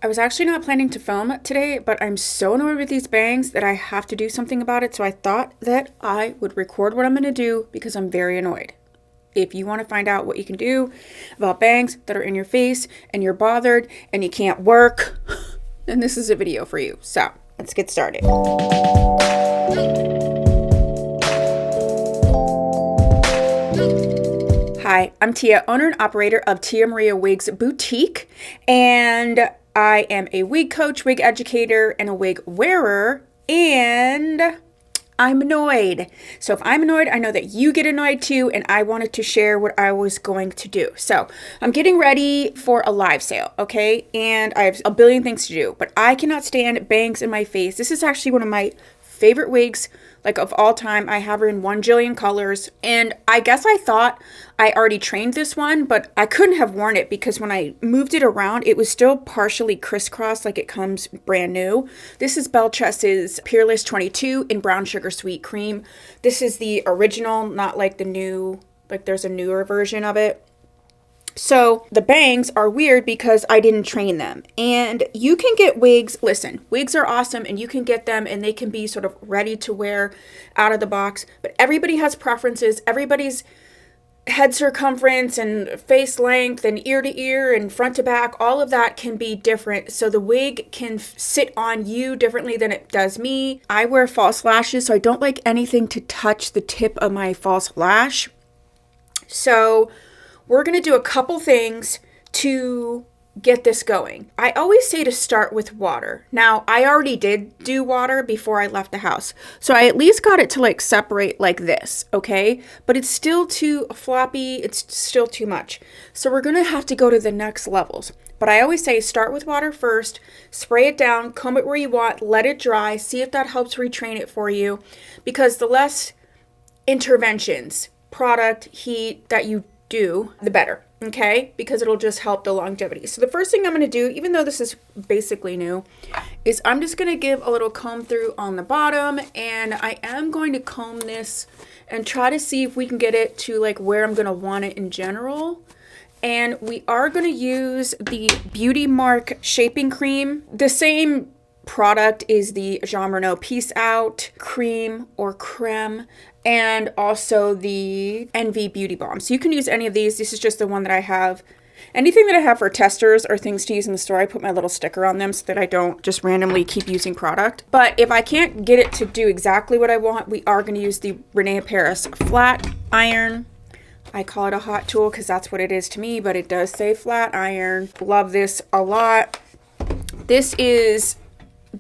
I was actually not planning to film today, but I'm so annoyed with these bangs that I have to do something about it. So I thought that I would record what I'm going to do because I'm very annoyed. If you want to find out what you can do about bangs that are in your face and you're bothered and you can't work, then this is a video for you. So let's get started. Hi, I'm Tia, owner and operator of Tia Maria Wigs Boutique, and I am a wig coach, wig educator, and a wig wearer, and I'm annoyed. So if I'm annoyed, I know that you get annoyed too, and I wanted to share what I was going to do. So I'm getting ready for a live sale, okay? And I have a billion things to do, but I cannot stand bangs in my face. This is actually one of my favorite wigs, like of all time. I have her in 1 jillion colors, and I guess I thought I already trained this one, but I couldn't have worn it because when I moved it around, it was still partially crisscrossed like it comes brand new. This is Belle Tress's Peerless 22 in Brown Sugar Sweet Cream. This is the original, not like the new, like there's a newer version of it. So the bangs are weird because I didn't train them. And you can get wigs. Listen, wigs are awesome and you can get them and they can be sort of ready to wear out of the box. But everybody has preferences. Everybody's head circumference and face length and ear to ear and front to back, all of that can be different. So the wig can sit on you differently than it does me. I wear false lashes, so I don't like anything to touch the tip of my false lash. So we're going to do a couple things to get this going. I always say to start with water. Now, I already did do water before I left the house. So I at least got it to like separate like this, okay? But it's still too floppy. It's still too much. So we're going to have to go to the next levels. But I always say start with water first, spray it down, comb it where you want, let it dry, see if that helps retrain it for you. Because the less interventions, product, heat that you do, the better, okay? Because it'll just help the longevity. So the first thing I'm going to do, even though this is basically new, is I'm just going to give a little comb through on the bottom, and I am going to comb this and try to see if we can get it to like where I'm going to want it in general. And we are going to use the Beauty Mark Shaping Cream. The same product is the Jean Renault Peace Out Cream or Creme, and also the Envy Beauty Balm. So you can use any of these. This is just the one that I have. Anything that I have for testers or things to use in the store, I put my little sticker on them so that I don't just randomly keep using product. But if I can't get it to do exactly what I want, we are going to use the Renee Paris Flat Iron. I call it a hot tool because that's what it is to me, but it does say flat iron. Love this a lot. This is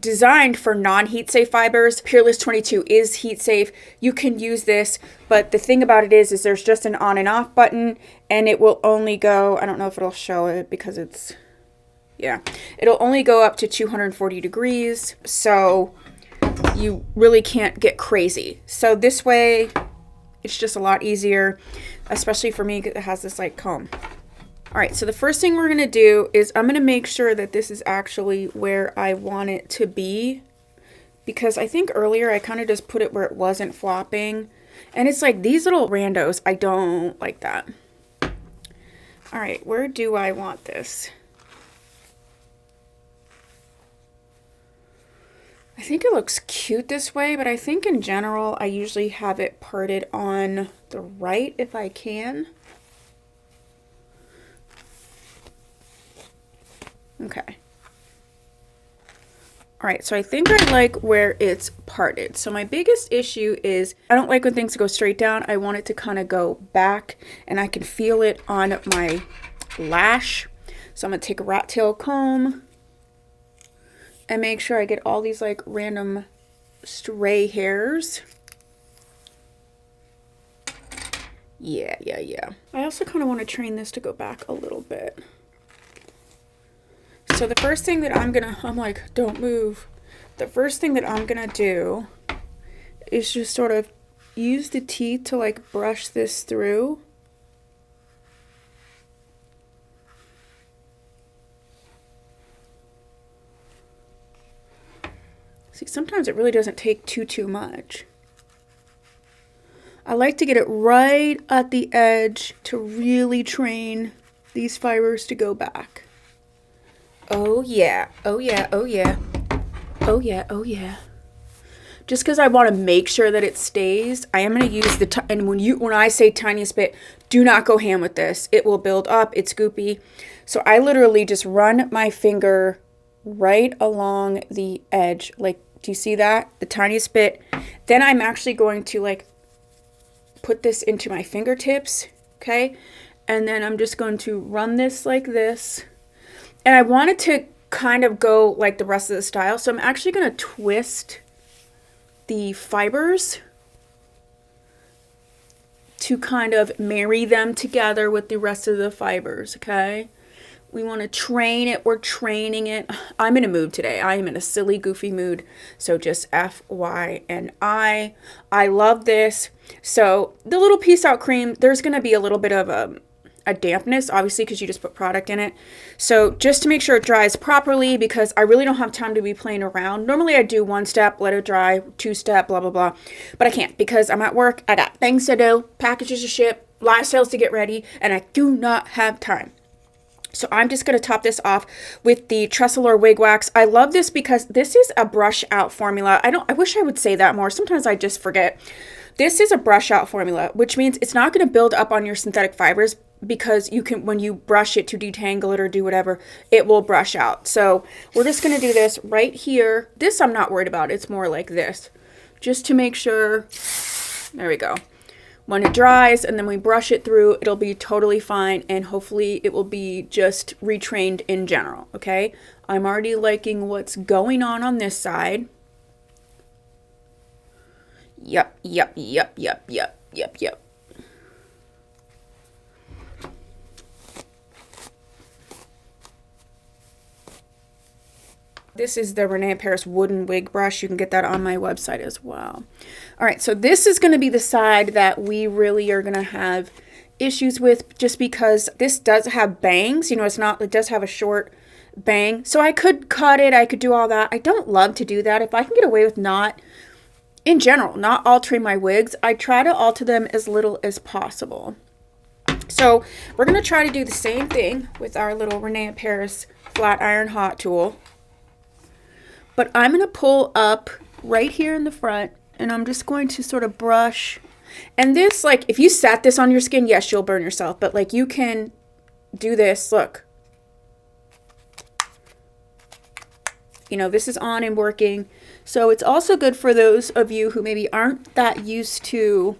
designed for non-heat safe fibers. Peerless 22 is heat safe. You can use this, but the thing about it is there's just an on and off button, and it will only go, I don't know if it'll show it because it's, yeah, it'll only go up to 240 degrees. So you really can't get crazy. So this way it's just a lot easier, especially for me because it has this like comb. All right, so the first thing we're gonna do is I'm gonna make sure that this is actually where I want it to be, because I think earlier I kind of just put it where it wasn't flopping, and it's like these little randos, I don't like that. All right, where do I want this? I think it looks cute this way, but I think in general I usually have it parted on the right if I can. Okay. All right, so I think I like where it's parted. So my biggest issue is I don't like when things go straight down. I want it to kind of go back, and I can feel it on my lash. So I'm gonna take a rat tail comb and make sure I get all these like random stray hairs. Yeah. I also kind of want to train this to go back a little bit. So the first thing that I'm like, don't move. The first thing that I'm gonna do is just sort of use the teeth to like brush this through. See, sometimes it really doesn't take too much. I like to get it right at the edge to really train these fibers to go back. Oh yeah, oh yeah, oh yeah, oh yeah, oh yeah. Just because I want to make sure that it stays, I am going to use the, and when I say tiniest bit, do not go ham with this. It will build up, it's goopy. So I literally just run my finger right along the edge. Like, do you see that? The tiniest bit. Then I'm actually going to like put this into my fingertips, okay? And then I'm just going to run this like this. And I want it to kind of go like the rest of the style. So I'm actually going to twist the fibers to kind of marry them together with the rest of the fibers, okay? We want to train it. We're training it. I'm in a mood today. I am in a silly, goofy mood. So just FYI. I love this. So the little Peace Out cream, there's going to be a little bit of a dampness, obviously, because you just put product in it. So just to make sure it dries properly, because I really don't have time to be playing around. Normally I do one step, let it dry, two step, blah, blah, blah. But I can't because I'm at work. I got things to do, packages to ship, live sales to get ready, and I do not have time. So I'm just going to top this off with the Tressolor Wig Wax. I love this because this is a brush out formula. I wish I would say that more. Sometimes I just forget. This is a brush out formula, which means it's not going to build up on your synthetic fibers, because you can, when you brush it to detangle it or do whatever, it will brush out. So we're just going to do this right here. This I'm not worried about. It's more like this, just to make sure. There we go. When it dries and then we brush it through, it'll be totally fine, and hopefully it will be just retrained in general, okay? I'm already liking what's going on this side. Yep. This is the Renee Paris wooden wig brush. You can get that on my website as well. All right, so this is going to be the side that we really are going to have issues with, just because this does have bangs. You know, it does have a short bang. So I could cut it. I could do all that. I don't love to do that. If I can get away with not altering my wigs, I try to alter them as little as possible. So we're going to try to do the same thing with our little Renee Paris flat iron hot tool. But I'm going to pull up right here in the front, and I'm just going to sort of brush. And this, like, if you sat this on your skin, yes, you'll burn yourself. But, like, you can do this. Look. You know, this is on and working. So it's also good for those of you who maybe aren't that used to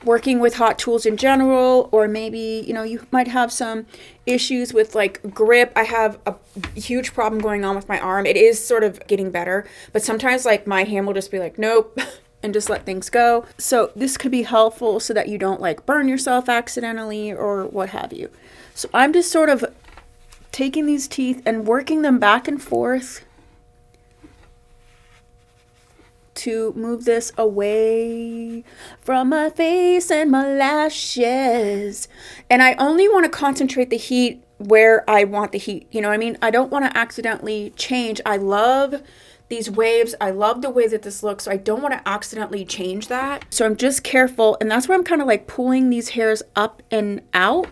working with hot tools in general, or maybe, you know, you might have some issues with like grip. I have a huge problem going on with my arm. It is sort of getting better, but sometimes like my hand will just be like, nope, and just let things go. So this could be helpful so that you don't like burn yourself accidentally or what have you. So I'm just sort of taking these teeth and working them back and forth to move this away from my face and my lashes. And I only want to concentrate the heat where I want the heat. You know what I mean? I don't want to accidentally change. I love these waves. I love the way that this looks. So I don't want to accidentally change that. So I'm just careful. And that's where I'm kind of like pulling these hairs up and out,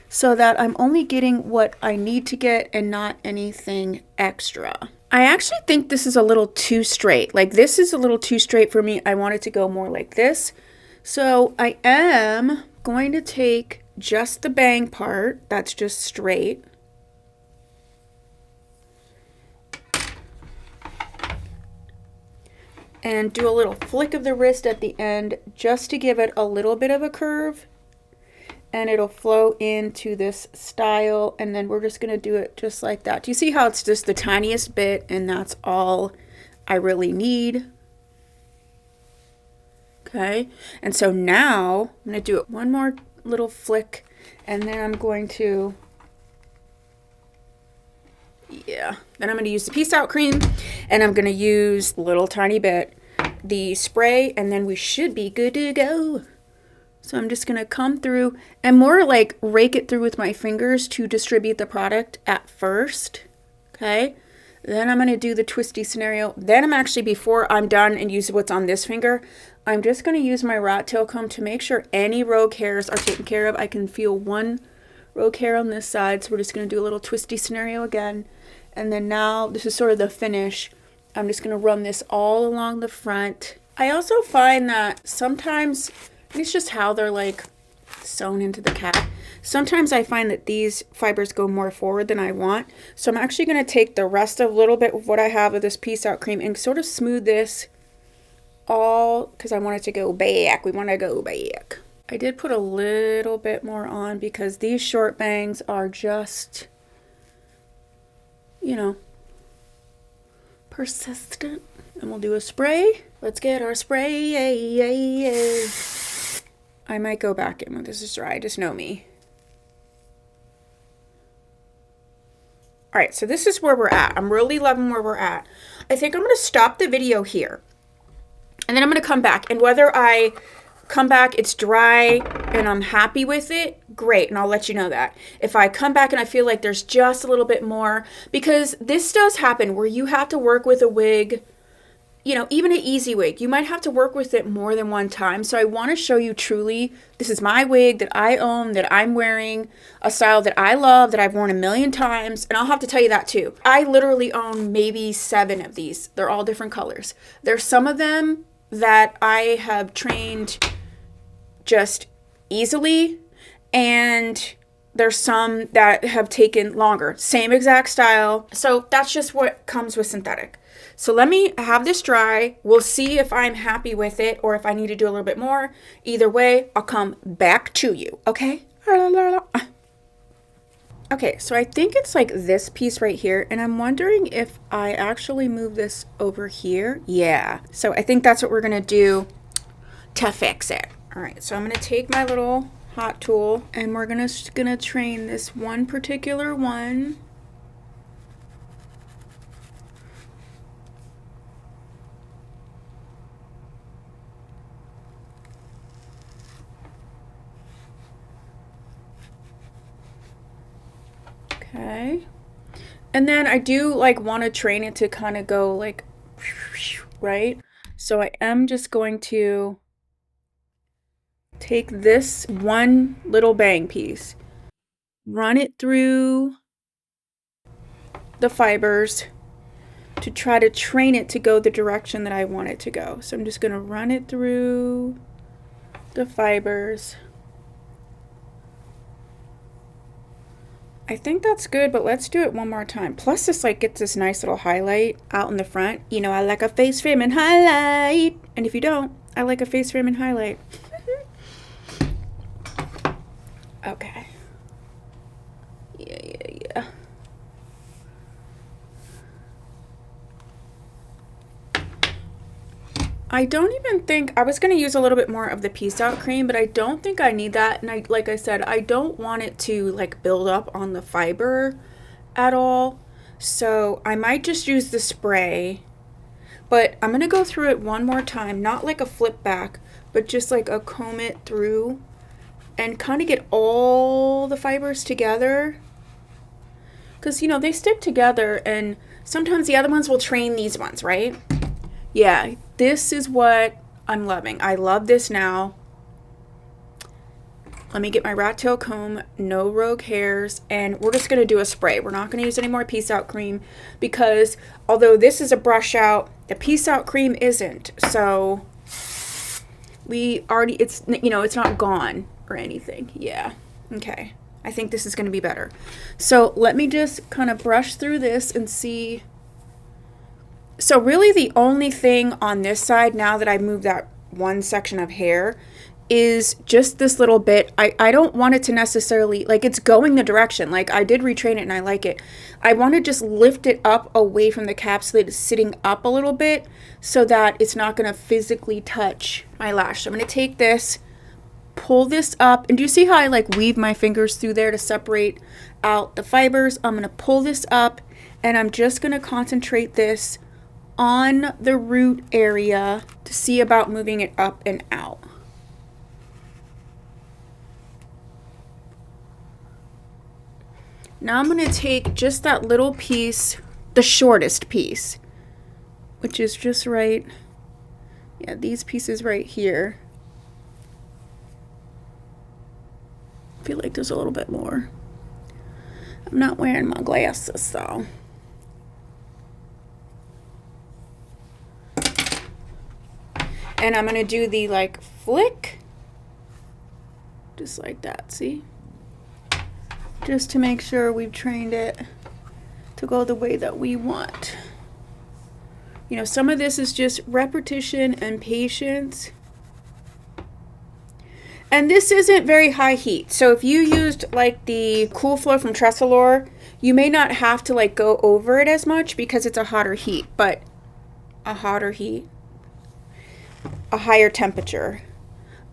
so that I'm only getting what I need to get and not anything extra. I actually think this is a little too straight. Like, this is a little too straight for me. I want it to go more like this. So I am going to take just the bang part that's just straight. And do a little flick of the wrist at the end just to give it a little bit of a curve. And it'll flow into this style, and then we're just going to do it just like that. Do you see how it's just the tiniest bit, and that's all I really need? Okay, and so now I'm going to do it one more little flick, and then I'm going to, then I'm going to use the Peace Out cream, and I'm going to use a little tiny bit the spray, and then we should be good to go. So I'm just going to come through and more like rake it through with my fingers to distribute the product at first. Okay. Then I'm going to do the twisty scenario. Then I'm actually, before I'm done and use what's on this finger, I'm just going to use my rat tail comb to make sure any rogue hairs are taken care of. I can feel one rogue hair on this side, so we're just going to do a little twisty scenario again. And then now, this is sort of the finish. I'm just going to run this all along the front. I also find that sometimes, it's just how they're like sewn into the cap. Sometimes I find that these fibers go more forward than I want. So I'm actually going to take the rest of a little bit of what I have of this Peace Out cream and sort of smooth this all, because I want it to go back. We want to go back. I did put a little bit more on because these short bangs are just, you know, persistent. And we'll do a spray. Let's get our spray. I might go back in when this is dry. Just know me. All right, so this is where we're at. I'm really loving where we're at. I think I'm going to stop the video here. And then I'm going to come back. And whether I come back, it's dry, and I'm happy with it, great, and I'll let you know that. If I come back and I feel like there's just a little bit more, because this does happen where you have to work with a wig, you know, even an easy wig, you might have to work with it more than one time. So I want to show you truly, this is my wig that I own, that I'm wearing, a style that I love, that I've worn a million times. And I'll have to tell you that too. I literally own maybe 7 of these. They're all different colors. There's some of them that I have trained just easily, and there's some that have taken longer. Same exact style. So that's just what comes with synthetic. So let me have this dry. We'll see if I'm happy with it or if I need to do a little bit more. Either way, I'll come back to you, okay? Okay, so I think it's like this piece right here, and I'm wondering if I actually move this over here. Yeah, so I think that's what we're gonna do to fix it. All right, so I'm gonna take my little hot tool and we're gonna train this one particular one. Okay, and then I do like want to train it to kind of go like, right? So I am just going to take this one little bang piece, run it through the fibers to try to train it to go the direction that I want it to go. So I'm just going to run it through the fibers. I think that's good, but let's do it one more time. Plus this like gets this nice little highlight out in the front. You know, I like a face frame and highlight. And if you don't, I like a face frame and highlight. Okay. Yeah. I don't even think, I was going to use a little bit more of the Peace Out cream, but I don't think I need that. And like I said, I don't want it to like build up on the fiber at all. So I might just use the spray, but I'm going to go through it one more time, not like a flip back, but just like a comb it through and kind of get all the fibers together. Because, you know, they stick together and sometimes the other ones will train these ones, right? Yeah, this is what I'm loving. I love this now. Let me get my rat tail comb, no rogue hairs, and we're just going to do a spray. We're not going to use any more Peace Out cream because although this is a brush out, the Peace Out cream isn't. So we already, it's, you know, it's not gone or anything. Yeah, okay. I think this is going to be better. So let me just kind of brush through this and see. So really the only thing on this side, now that I've moved that one section of hair, is just this little bit. I don't want it to necessarily, like it's going the direction. Like I did retrain it and I like it. I want to just lift it up away from the cap so that it's sitting up a little bit so that it's not going to physically touch my lash. So I'm going to take this, pull this up, and do you see how I like weave my fingers through there to separate out the fibers? I'm going to pull this up and I'm just going to concentrate this on the root area to see about moving it up and out. Now I'm going to take just that little piece, the shortest piece, which is just right, yeah, these pieces right here. I feel like there's a little bit more. I'm not wearing my glasses though. And I'm gonna do the like flick, just like that, see? Just to make sure we've trained it to go the way that we want. You know, some of this is just repetition and patience. And this isn't very high heat. So if you used like the Cool Flow from Tressalor, you may not have to like go over it as much because it's a hotter heat, but a hotter heat, a higher temperature.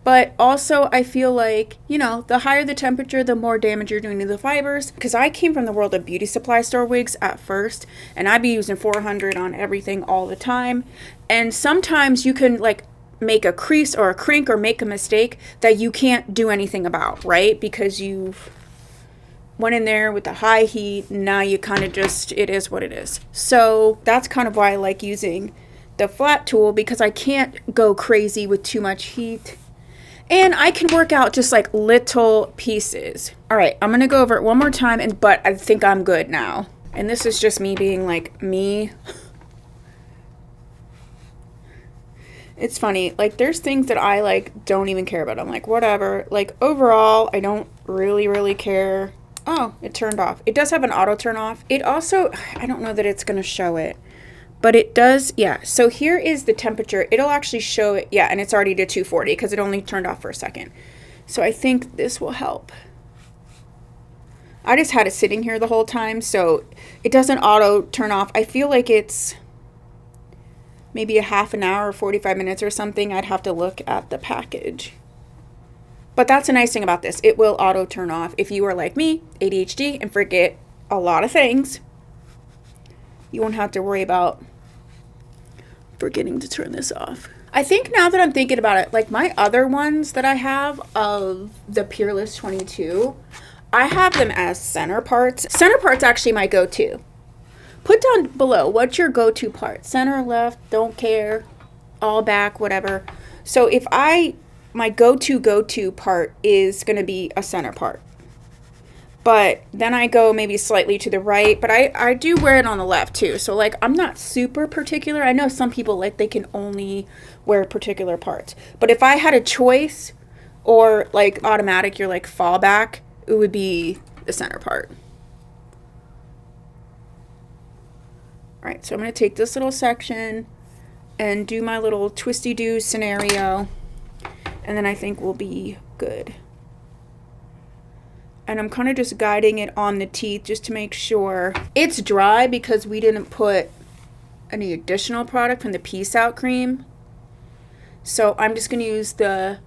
But also I feel like, you know, the higher the temperature, the more damage you're doing to the fibers. Because I came from the world of beauty supply store wigs at first, and I'd be using 400 on everything all the time. And sometimes you can like make a crease or a crink or make a mistake that you can't do anything about, right? Because you've went in there with the high heat, now you kind of just, it is what it is. So that's kind of why I like using the flat tool, because I can't go crazy with too much heat. And I can work out just like little pieces. All right, I'm gonna go over it one more time, but I think I'm good now. And this is just me being like me. It's funny, like there's things that I like don't even care about. I'm like, whatever. Like overall, I don't really care. Oh, it turned off. It does have an auto turn off. It also, I don't know that it's gonna show it, but it does, yeah. So here is the temperature. It'll actually show it, yeah, and it's already to 240 because it only turned off for a second. So I think this will help. I just had it sitting here the whole time, so it doesn't auto turn off. I feel like it's maybe a half an hour or 45 minutes or something. I'd have to look at the package. But that's a nice thing about this. It will auto turn off. If you are like me, ADHD, and forget a lot of things, you won't have to worry about forgetting to turn this off. I think now that I'm thinking about it, like my other ones that I have of the Peerless 22, I have them as center parts. Center parts actually my go-to. Put down below, what's your go-to part? Center, left, don't care, all back, whatever. So if my go-to part is gonna be a center part. But then I go maybe slightly to the right, but I do wear it on the left too. So like I'm not super particular. I know some people like they can only wear particular parts. But if I had a choice, or like automatic, you're like fallback, it would be the center part. All right, so I'm gonna take this little section and do my little twisty-do scenario, and then I think we'll be good. And I'm kind of just guiding it on the teeth just to make sure it's dry, because we didn't put any additional product from the Peace Out cream. So I'm just going to use the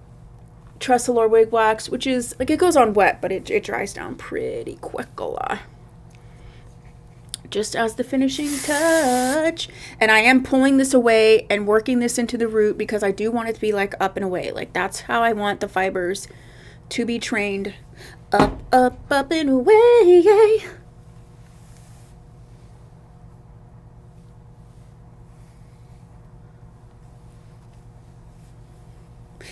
Tressalor Wig Wax, which is, like, it goes on wet, but it dries down pretty quickly. Just as the finishing touch. And I am pulling this away and working this into the root, because I do want it to be, like, up and away. Like, that's how I want the fibers to be trained. Up, up and away.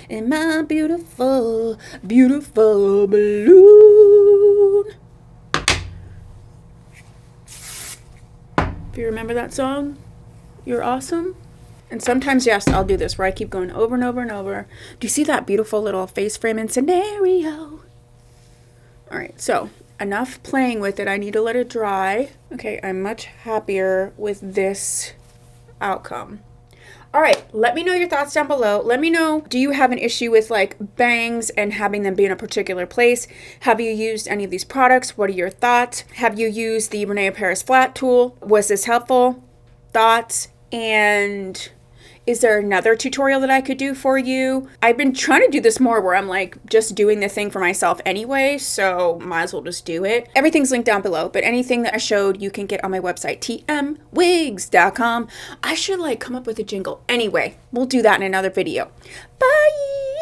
In my beautiful, beautiful balloon. If you remember that song, you're awesome. And sometimes, yes, I'll do this where I keep going over and over and over. Do you see that beautiful little face framing scenario? All right, so enough playing with it. I need to let it dry. Okay, I'm much happier with this outcome. All right, let me know your thoughts down below. Let me know, do you have an issue with like bangs and having them be in a particular place? Have you used any of these products? What are your thoughts? Have you used the Renee Paris flat tool? Was this helpful? Thoughts? And is there another tutorial that I could do for you? I've been trying to do this more where I'm like just doing the thing for myself anyway, so might as well just do it. Everything's linked down below, but anything that I showed you can get on my website, tmwigs.com. I should like come up with a jingle. Anyway, we'll do that in another video. Bye!